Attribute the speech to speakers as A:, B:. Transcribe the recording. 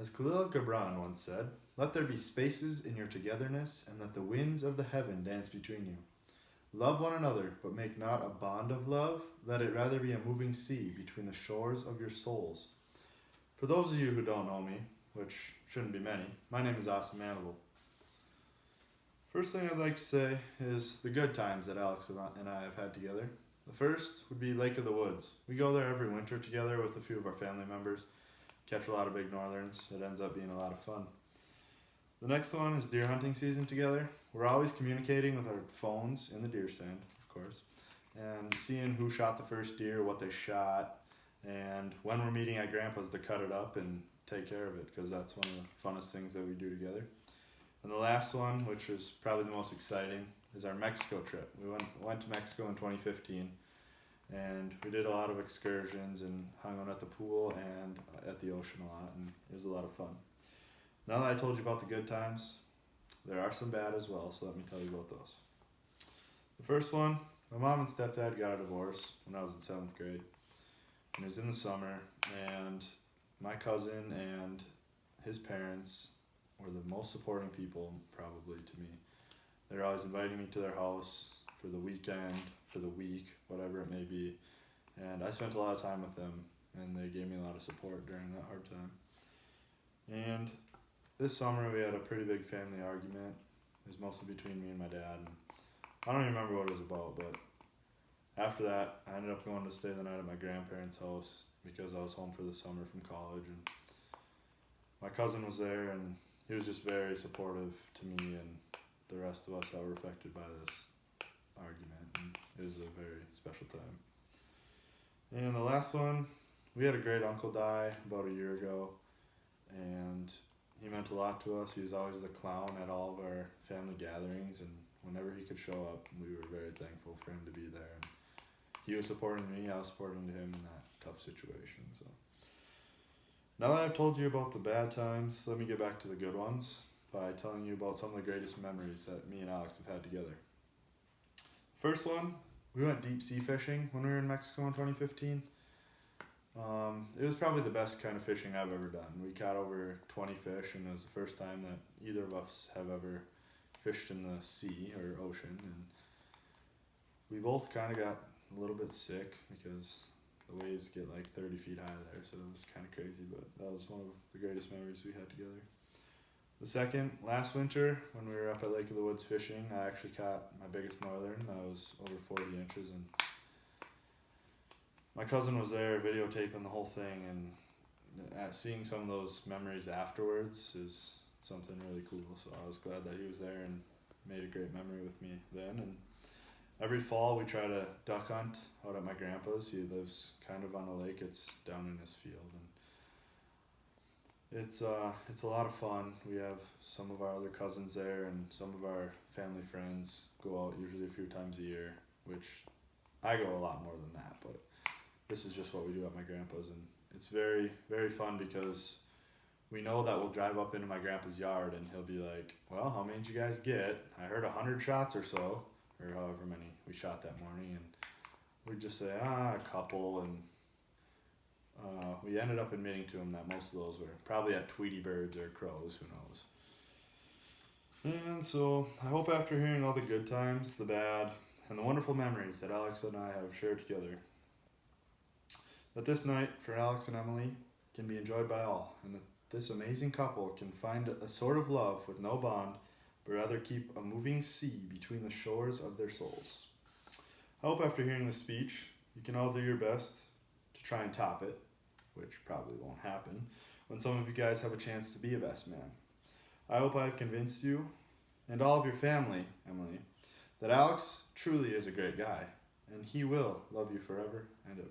A: As Khalil Gibran once said, let there be spaces in your togetherness, and let the winds of the heaven dance between you. Love one another, but make not a bond of love. Let it rather be a moving sea between the shores of your souls. For those of you who don't know me, which shouldn't be many, my name is Austin Manival. First thing I'd like to say is the good times that Alex and I have had together. The first would be Lake of the Woods. We go there every winter together with a few of our family members, catch a lot of big northerns. It ends up being a lot of fun. The next one is deer hunting season together. We're always communicating with our phones in the deer stand, of course, and seeing who shot the first deer, what they shot, and when we're meeting at Grandpa's to cut it up and take care of it, because that's one of the funnest things that we do together. And the last one, which is probably the most exciting, is our Mexico trip. We went to Mexico in 2015, and we did a lot of excursions and hung out at the pool and at the ocean a lot, and it was a lot of fun. Now that I told you about the good times, there are some bad as well, so let me tell you about those. The first one, my mom and stepdad got a divorce when I was in 7th grade, and it was in the summer, and my cousin and his parents were the most supporting people probably to me. They're always inviting me to their house for the weekend, for the week, whatever it may be, and I spent a lot of time with them, and they gave me a lot of support during that hard time. And this summer we had a pretty big family argument. It was mostly between me and my dad, and I don't even remember what it was about, but after that I ended up going to stay the night at my grandparents' house because I was home for the summer from college, and my cousin was there, and he was just very supportive to me and the rest of us that were affected by this argument, and it was a very special time. And the last one, we had a great uncle die about a year ago, and he meant a lot to us. He was always the clown at all of our family gatherings, and whenever he could show up, we were very thankful for him to be there. And he was supporting me, I was supporting him in that tough situation. So now that I've told you about the bad times, let me get back to the good ones by telling you about some of the greatest memories that me and Alex have had together. First one, we went deep sea fishing when we were in Mexico in 2015. It was probably the best kind of fishing I've ever done. We caught over 20 fish, and it was the first time that either of us have ever fished in the sea or ocean, and we both kind of got a little bit sick because the waves get like 30 feet high there, so it was kind of crazy, but that was one of the greatest memories we had together. The second, last winter, when we were up at Lake of the Woods fishing, I actually caught my biggest northern. That was over 40 inches, and my cousin was there videotaping the whole thing, and seeing some of those memories afterwards is something really cool. So I was glad that he was there and made a great memory with me then. And every fall we try to duck hunt out at my grandpa's. He lives kind of on a lake. It's down in his field, and it's a lot of fun. We have some of our other cousins there, and some of our family friends go out usually a few times a year, which I go a lot more than that, but this is just what we do at my grandpa's, and it's very, very fun because we know that we'll drive up into my grandpa's yard and he'll be like, well, how many did you guys get? I heard 100 shots or so, or however many we shot that morning, and we'd just say, a couple, and we ended up admitting to him that most of those were probably at Tweety birds or crows, who knows. And so I hope after hearing all the good times, the bad, and the wonderful memories that Alex and I have shared together, that this night for Alex and Emily can be enjoyed by all, and that this amazing couple can find a sort of love with no bond, but rather keep a moving sea between the shores of their souls. I hope after hearing this speech, you can all do your best to try and top it, which probably won't happen, when some of you guys have a chance to be a best man. I hope I've convinced you, and all of your family, Emily, that Alex truly is a great guy, and he will love you forever and ever.